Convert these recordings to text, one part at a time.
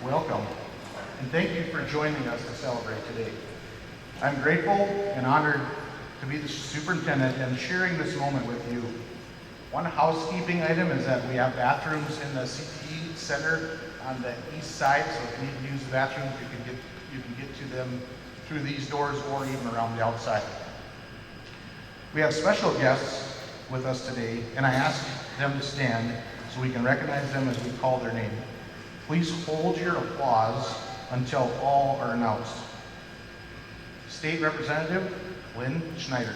welcome, and thank you for joining us to celebrate today. I'm grateful and honored to be the superintendent and sharing this moment with you. One housekeeping item is that we have bathrooms in the CTE Center on the east side, so if you need to use the bathrooms, you can get to them through these doors or even around the outside. We have special guests with us today, and I ask them to stand so we can recognize them as we call their name. Please hold your applause until all are announced. State Representative Lynn Schneider.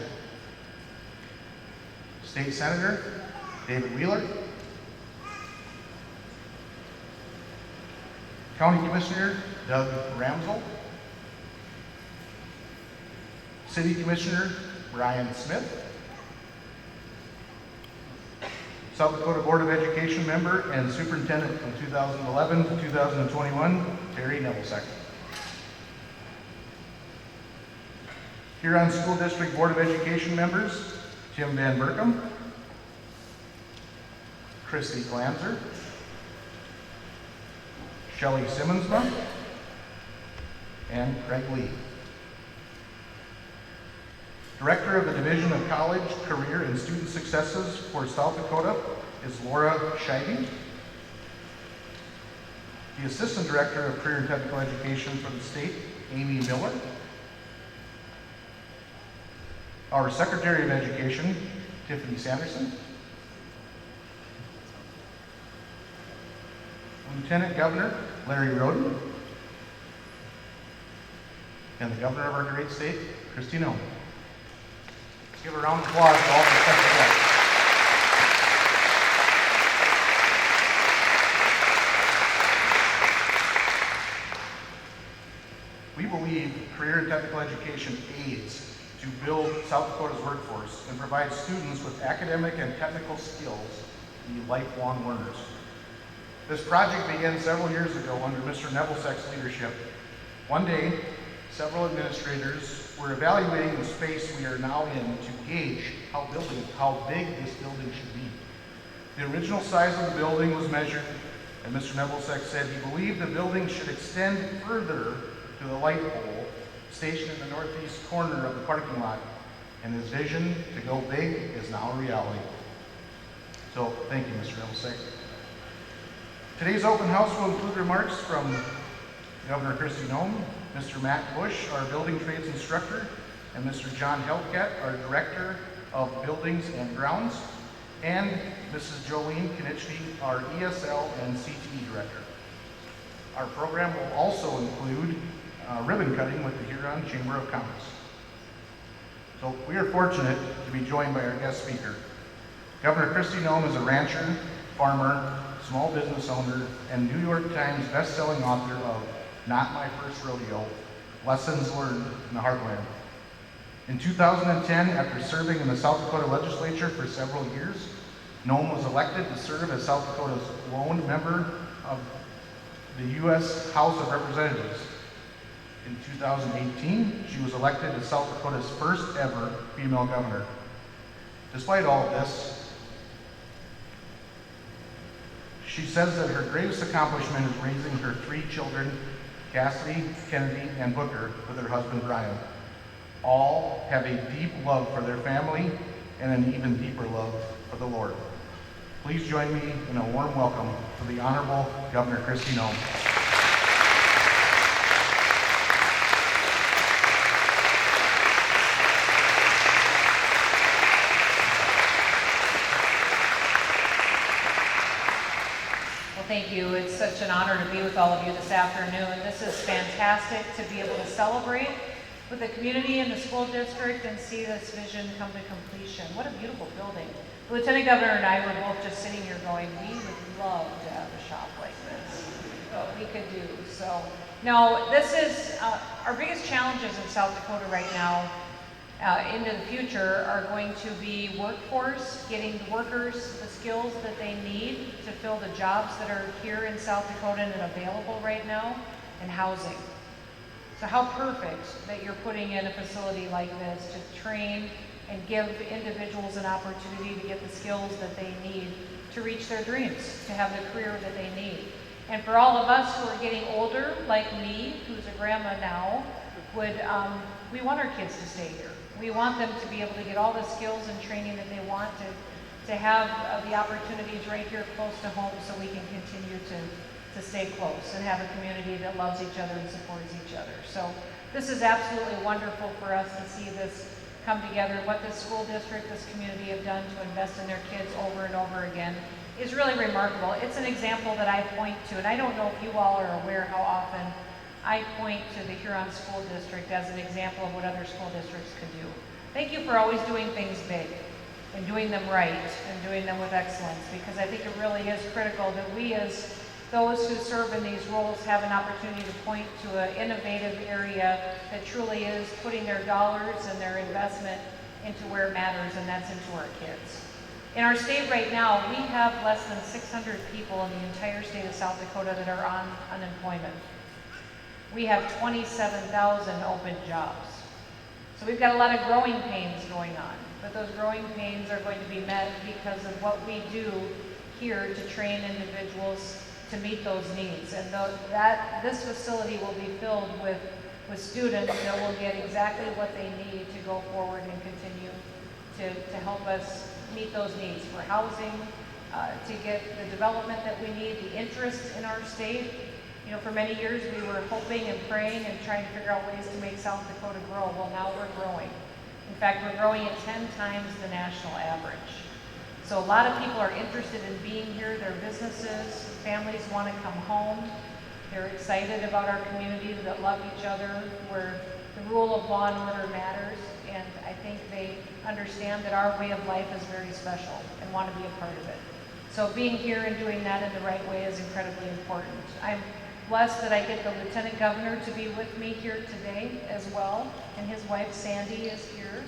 State Senator David Wheeler. County Commissioner Doug Ramsel. City Commissioner Brian Smith. South Dakota Board of Education member and superintendent from 2011 to 2021, Terry Nebelsack. Huron School District Board of Education members, Tim Van Berkom, Christy Glanzer, Shelley Simmonsma, and Craig Lee. Director of the Division of College, Career, and Student Successes for South Dakota is Laura Scheibe. The Assistant Director of Career and Technical Education for the state, Amy Miller. Our Secretary of Education, Tiffany Sanderson. Lieutenant Governor, Larry Roden. And the Governor of our great state, Kristi Noem. Give a round of applause to all the special guests. We believe career and technical education aids to build South Dakota's workforce and provide students with academic and technical skills to be lifelong learners. This project began several years ago under Mr. Nebelsack's leadership. One day, several administrators were evaluating the space we are now in to gauge how big this building should be. The original size of the building was measured, and Mr. Nebelsack said he believed the building should extend further to the light pole stationed in the northeast corner of the parking lot, and his vision to go big is now a reality. So thank you, Mr. Nebelsack. Today's open house will include remarks from Governor Kristi Noem, Mr. Matt Bush, our building trades instructor, and Mr. John Helpcat, our director of buildings and grounds, and Mrs. Jolene Konieczny, our ESL and CTE director. Our program will also include ribbon cutting with the Huron Chamber of Commerce. So we are fortunate to be joined by our guest speaker. Governor Kristi Noem is a rancher, farmer, small business owner, and New York Times best-selling author of Not My First Rodeo, Lessons Learned in the Heartland. In 2010, after serving in the South Dakota legislature for several years, Noem was elected to serve as South Dakota's lone member of the U.S. House of Representatives. In 2018, she was elected as South Dakota's first ever female governor. Despite all of this, she says that her greatest accomplishment is raising her 3 children, Cassidy, Kennedy, and Booker, with her husband Brian. All have a deep love for their family and an even deeper love for the Lord. Please join me in a warm welcome for the Honorable Governor Kristi Noem. Thank you. It's such an honor to be with all of you this afternoon. This is fantastic to be able to celebrate with the community and the school district and see this vision come to completion. What a beautiful building. The Lieutenant Governor and I were both just sitting here going, we would love to have a shop like this. What we could do. So, no, this is our biggest challenges in South Dakota right now into the future are going to be workforce, getting the workers the skills that they need to fill the jobs that are here in South Dakota and available right now, and housing. So how perfect that you're putting in a facility like this to train and give individuals an opportunity to get the skills that they need to reach their dreams, to have the career that they need. And for all of us who are getting older, like me, who's a grandma now, we want our kids to stay here. We want them to be able to get all the skills and training that they want to have the opportunities right here close to home, so we can continue to stay close and have a community that loves each other and supports each other. So this is absolutely wonderful for us to see this come together. What this school district, this community have done to invest in their kids over and over again is really remarkable. It's an example that I point to, and I don't know if you all are aware how often I point to the Huron School District as an example of what other school districts can do. Thank you for always doing things big and doing them right and doing them with excellence, because I think it really is critical that we, as those who serve in these roles, have an opportunity to point to an innovative area that truly is putting their dollars and their investment into where it matters, and that's into our kids. In our state right now, we have less than 600 people in the entire state of South Dakota that are on unemployment. We have 27,000 open jobs. So we've got a lot of growing pains going on, but those growing pains are going to be met because of what we do here to train individuals to meet those needs. And this facility will be filled with students that will get exactly what they need to go forward and continue to help us meet those needs for housing, to get the development that we need, the interest in our state. You know, for many years we were hoping and praying and trying to figure out ways to make South Dakota grow. Well, now we're growing. In fact, we're growing at 10 times the national average. So a lot of people are interested in being here. Their businesses, families want to come home. They're excited about our community, that love each other, where the rule of law and order matters. And I think they understand that our way of life is very special and want to be a part of it. So being here and doing that in the right way is incredibly important. I'm blessed that I get the Lieutenant Governor to be with me here today as well, and his wife Sandy is here.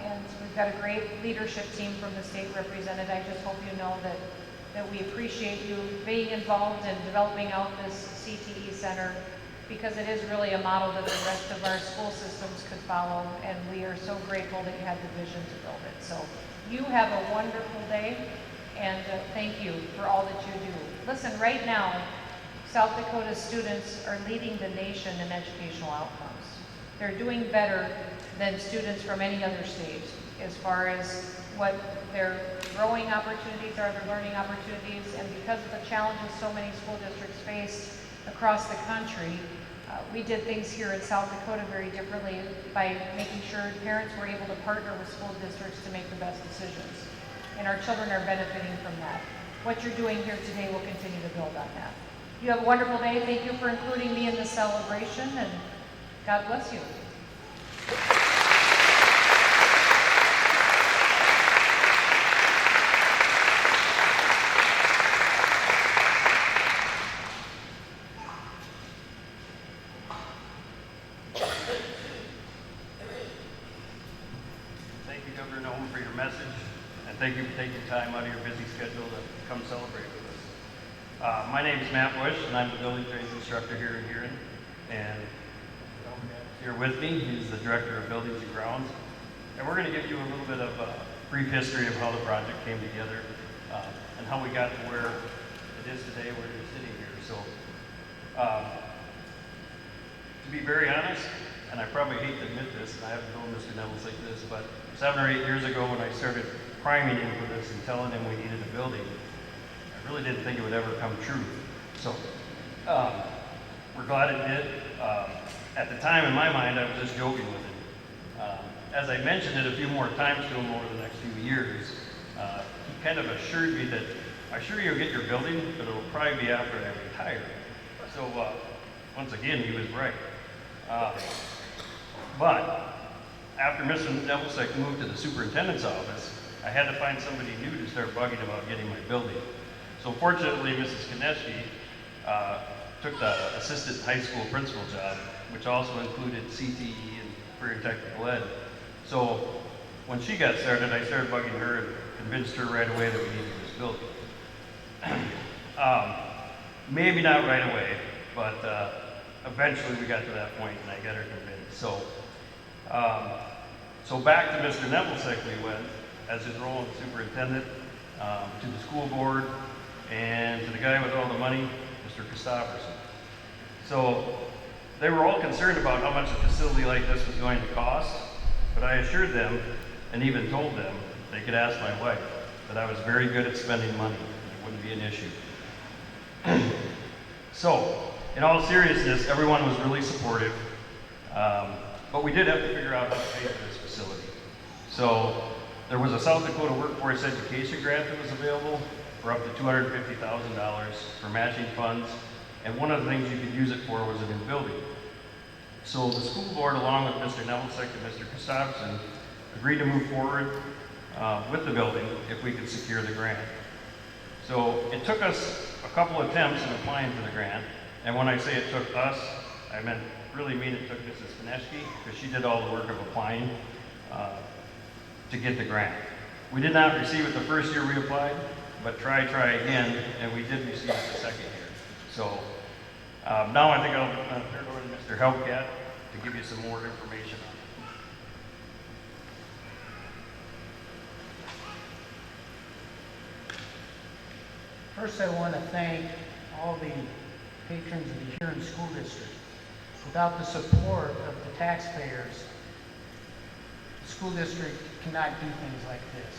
And we've got a great leadership team from the state represented. I just hope you know that we appreciate you being involved in developing out this CTE Center, because it is really a model that the rest of our school systems could follow, and we are so grateful that you had the vision to build it. So you have a wonderful day, and thank you for all that you do. Listen, right now, South Dakota students are leading the nation in educational outcomes. They're doing better than students from any other state as far as what their growing opportunities are, their learning opportunities, and because of the challenges so many school districts face across the country, we did things here in South Dakota very differently by making sure parents were able to partner with school districts to make the best decisions. And our children are benefiting from that. What you're doing here today will continue to build on that. You have a wonderful day. Thank you for including me in this celebration, and God bless you. Thank you, Governor Noem, for your message, and thank you for taking time out of your busy schedule to come celebrate with us. My name is Matt Bush, and I'm the building trades instructor here in Huron. And here with me, he's the director of buildings and grounds. And we're going to give you a little bit of a brief history of how the project came together and how we got to where it is today, where you're sitting here. So, to be very honest, and I probably hate to admit this, and I haven't told Mr. Nevels like this, but 7 or 8 years ago when I started priming him for this and telling him we needed a building, I really didn't think it would ever come true. So we're glad it did. At the time, in my mind, I was just joking with him. As I mentioned it a few more times to him over the next few years, he kind of assured me that, I'm sure you'll get your building, but it'll probably be after I retire. So once again, he was right. But after Mr. Nevelsick moved to the superintendent's office, I had to find somebody new to start bugging about getting my building. So fortunately, Mrs. Konechny took the assistant high school principal job, which also included CTE and career and technical ed. So when she got started, I started bugging her and convinced her right away that we needed this building. Maybe not right away, but eventually we got to that point and I got her convinced. So back to Mr. Nevelsick we went, as his role as superintendent, to the school board, and to the guy with all the money, Mr. Christopherson. So they were all concerned about how much a facility like this was going to cost, but I assured them and even told them they could ask my wife that I was very good at spending money and it wouldn't be an issue. So, in all seriousness, everyone was really supportive, but we did have to figure out how to pay for this facility. So, there was a South Dakota Workforce Education grant that was available for up to $250,000 for matching funds, and one of the things you could use it for was a new building. So the school board, along with Mr. Nevelsick and Mr. Christopherson, agreed to move forward with the building if we could secure the grant. So it took us a couple attempts in applying for the grant, and when I say it took us, I really mean it took Mrs. Fineski, because she did all the work of applying to get the grant. We did not receive it the first year we applied, but try again, and we did receive it the second year. So now I think I'll turn it over to Mr. Helpcat to give you some more information on it. First, I want to thank all the patrons of the Huron School District. Without the support of the taxpayers, the school district cannot do things like this.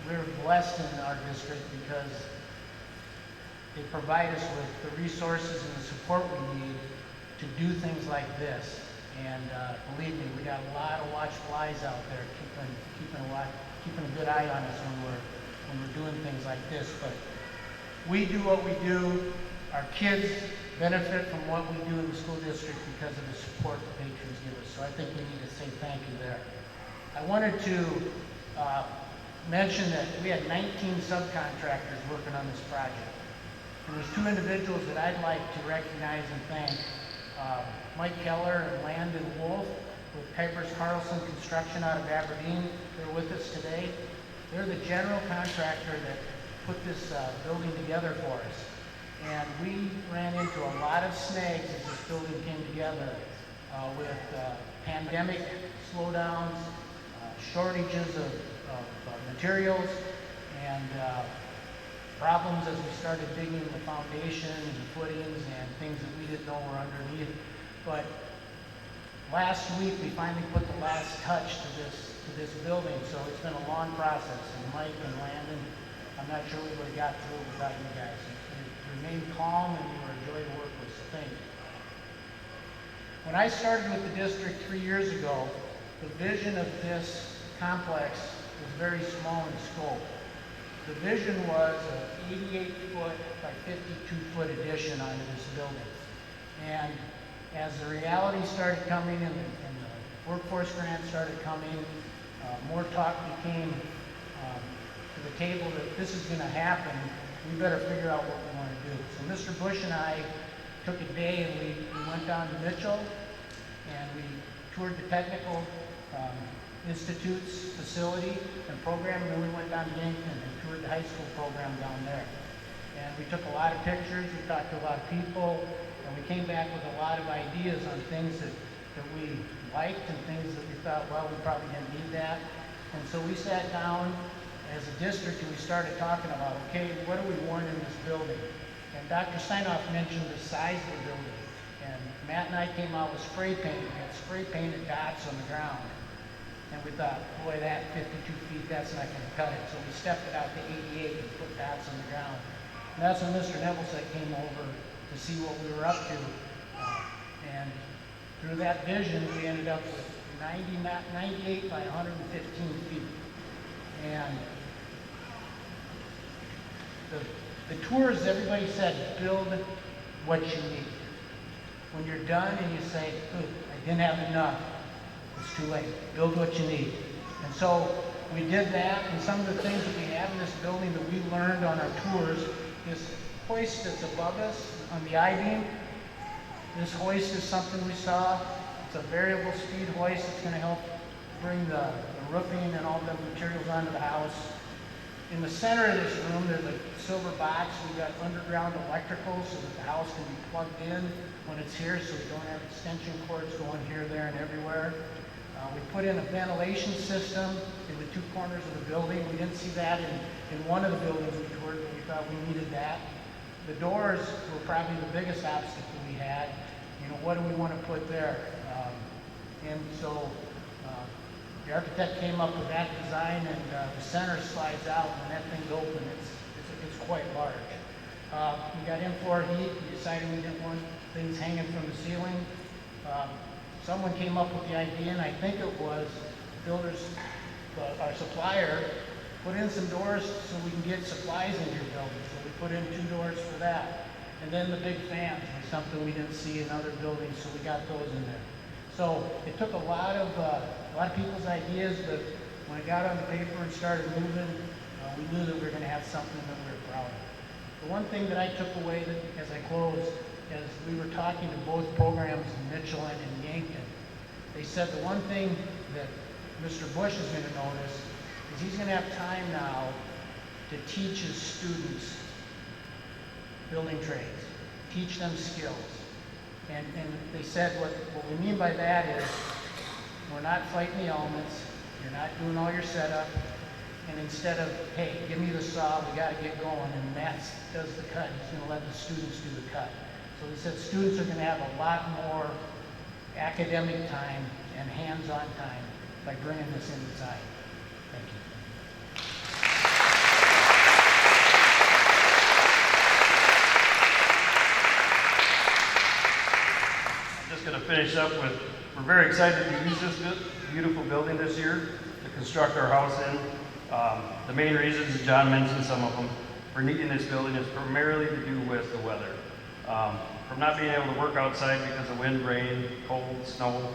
We're blessed in our district because they provide us with the resources and the support we need to do things like this. And believe me, we got a lot of watchful eyes out there keeping a good eye on us when we're doing things like this. But we do what we do. Our kids benefit from what we do in the school district because of the support the patrons give us. So I think we need to say thank you there. I wanted to mention that we had 19 subcontractors working on this project. And there's two individuals that I'd like to recognize and thank. Mike Keller and Landon Wolf with Pipers Carlson Construction out of Aberdeen. They're with us today. They're the general contractor that put this building together for us. And we ran into a lot of snags as this building came together with pandemic slowdowns, shortages of materials, and problems as we started digging the foundation and the footings and things that we didn't know were underneath. But last week we finally put the last touch to this building, so it's been a long process. And Mike and Landon, I'm not sure we would have got through it without you guys. You remained calm and you were a joy to work with, so thank you. When I started with the district 3 years ago, the vision of this complex was very small in scope. The vision was an 88-foot by 52-foot addition onto this building. And as the reality started coming and the workforce grant started coming, more talk became to the table that this is going to happen. We better figure out what we want to do. So Mr. Bush and I took a day and we went down to Mitchell and we toured the technical institute's facility and program, and then we went down to Yankton and toured the high school program down there. And we took a lot of pictures, we talked to a lot of people, and we came back with a lot of ideas on things that we liked and things that we thought, well, we probably didn't need that. And so we sat down as a district and we started talking about, okay, what do we want in this building? And Dr. Steinoff mentioned the size of the building. And Matt and I came out with spray paint. We had spray painted dots on the ground. And we thought, boy, that 52 feet, that's not going to cut it. So we stepped it out to 88 and put dots on the ground. And that's when Mr. Nevelsick came over to see what we were up to. And through that vision, we ended up with 98 by 115 feet. And the tours, everybody said, build what you need. When you're done and you say, ooh, I didn't have enough, it's too late. Build what you need. And so we did that, and some of the things that we have in this building that we learned on our tours, this hoist that's above us on the I-beam, this hoist is something we saw. It's a variable speed hoist. It's going to help bring the roofing and all the materials onto the house. In the center of this room, there's a silver box. We've got underground electrical so that the house can be plugged in when it's here, so we don't have extension cords going here, there, and everywhere. We put in a ventilation system in the two corners of the building. We didn't see that in one of the buildings we toured, but we thought we needed that. The doors were probably the biggest obstacle we had. You know, what do we want to put there? And so the architect came up with that design, and the center slides out, and when that thing's open, it's quite large. We got in-floor heat. We decided we didn't want things hanging from the ceiling. Someone came up with the idea, and I think it was builders, our supplier, put in some doors so we can get supplies into your building. So we put in 2 doors for that. And then the big fans were something we didn't see in other buildings, so we got those in there. So it took a lot of people's ideas, but when it got on the paper and started moving, we knew that we were going to have something that we were proud of. The one thing that I took away as I closed, as we were talking to both programs, Michelin and Yankton, they said the one thing that Mr. Bush is going to notice is he's going to have time now to teach his students building trades, teach them skills. And they said what we mean by that is we're not fighting the elements, you're not doing all your setup, and instead of, hey, give me the saw, we got to get going, and Matt does the cut, he's going to let the students do the cut. So they said students are going to have a lot more academic time and hands-on time by bringing this inside. Thank you. Just going to finish up with, we're very excited to use this beautiful building this year to construct our house in. The main reasons, and John mentioned some of them, for needing this building is primarily to do with the weather. From not being able to work outside because of wind, rain, cold, snow,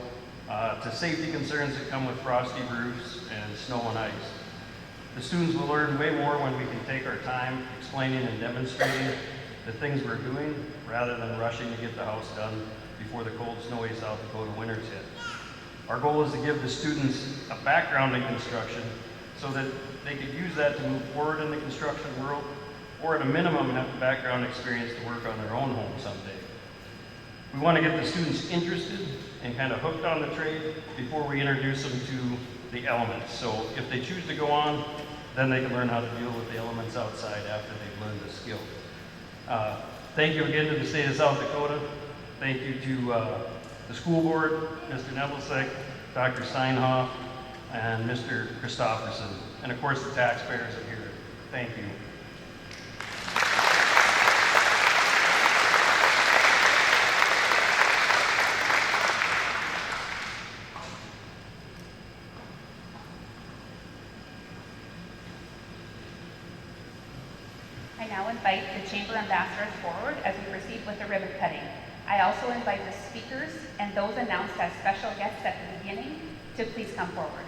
to safety concerns that come with frosty roofs and snow and ice. The students will learn way more when we can take our time explaining and demonstrating the things we're doing rather than rushing to get the house done before the cold, snowy South Dakota winters hit. Our goal is to give the students a background in construction so that they could use that to move forward in the construction world, or at a minimum have the background experience to work on their own home someday. We want to get the students interested and kind of hooked on the trade before we introduce them to the elements. So if they choose to go on, then they can learn how to deal with the elements outside after they've learned the skill. Thank you again to the state of South Dakota. Thank you to the school board, Mr. Nebelsick, Dr. Steinhoff, and Mr. Christofferson, and of course the taxpayers are here. Thank you. I now invite the Chamber Ambassadors forward as we proceed with the ribbon cutting. I also invite the speakers and those announced as special guests at the beginning to please come forward.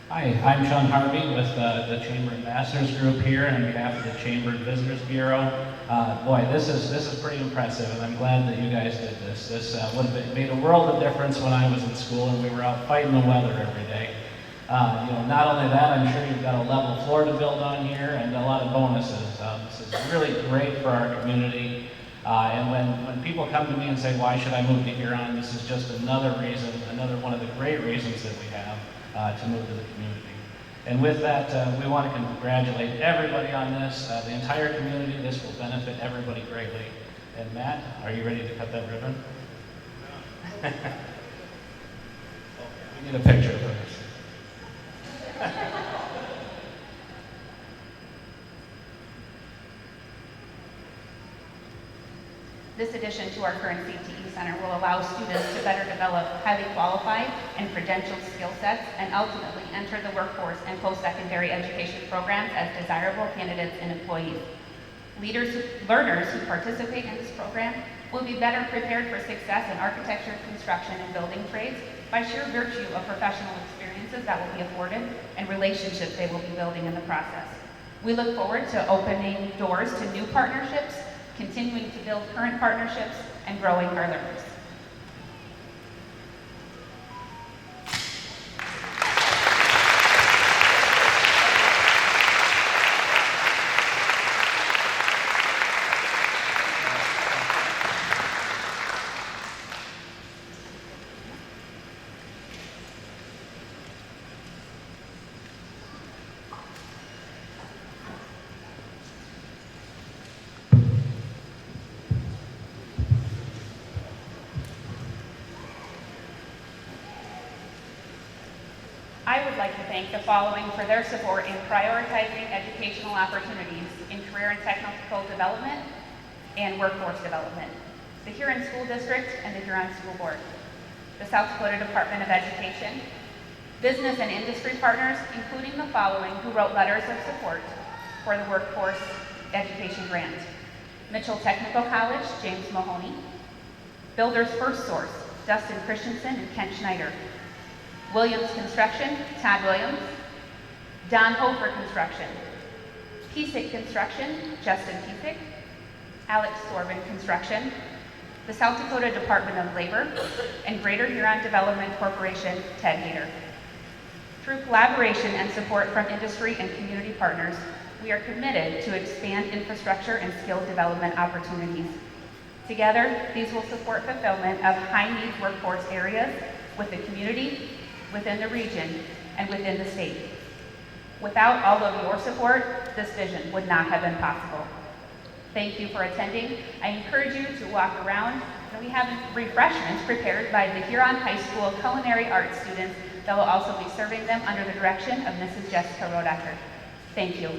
Hi, I'm Sean Harvey with the Chamber Ambassadors Group here on behalf of the Chamber Visitors Bureau. Boy, this is pretty impressive, and I'm glad that you guys did this. This would have made a world of difference when I was in school and we were out fighting the weather every day. Not only that, I'm sure you've got a level floor to build on here and a lot of bonuses. This is really great for our community. And when people come to me and say, why should I move to Huron, this is just another reason, another one of the great reasons that we have to move to the community. And with that, we want to congratulate everybody on this, the entire community. This will benefit everybody greatly. And Matt, are you ready to cut that ribbon? We need a picture first. This addition to our current CTE Center will allow students to better develop highly qualified and credentialed skill sets and ultimately enter the workforce and post-secondary education programs as desirable candidates and employees. Learners who participate in this program will be better prepared for success in architecture, construction, and building trades by sheer virtue of professional experiences that will be afforded and relationships they will be building in the process. We look forward to opening doors to new partnerships, continuing to build current partnerships, and growing our learners. I would like to thank the following for their support in prioritizing educational opportunities in career and technical development and workforce development: the Huron School District and the Huron School Board, the South Dakota Department of Education, business and industry partners, including the following who wrote letters of support for the Workforce Education Grant: Mitchell Technical College, James Mahoney; Builders First Source, Dustin Christensen and Kent Schneider; Williams Construction, Todd Williams; Don Hofer Construction; Piesick Construction, Justin Piesick; Alex Sorvin Construction; the South Dakota Department of Labor; and Greater Huron Development Corporation, Ted Hader. Through collaboration and support from industry and community partners, we are committed to expand infrastructure and skill development opportunities. Together, these will support fulfillment of high-needs workforce areas with the community, within the region, and within the state. Without all of your support, this vision would not have been possible. Thank you for attending. I encourage you to walk around, and we have refreshments prepared by the Huron High School Culinary Arts students that will also be serving them under the direction of Mrs. Jessica Rodacker. Thank you.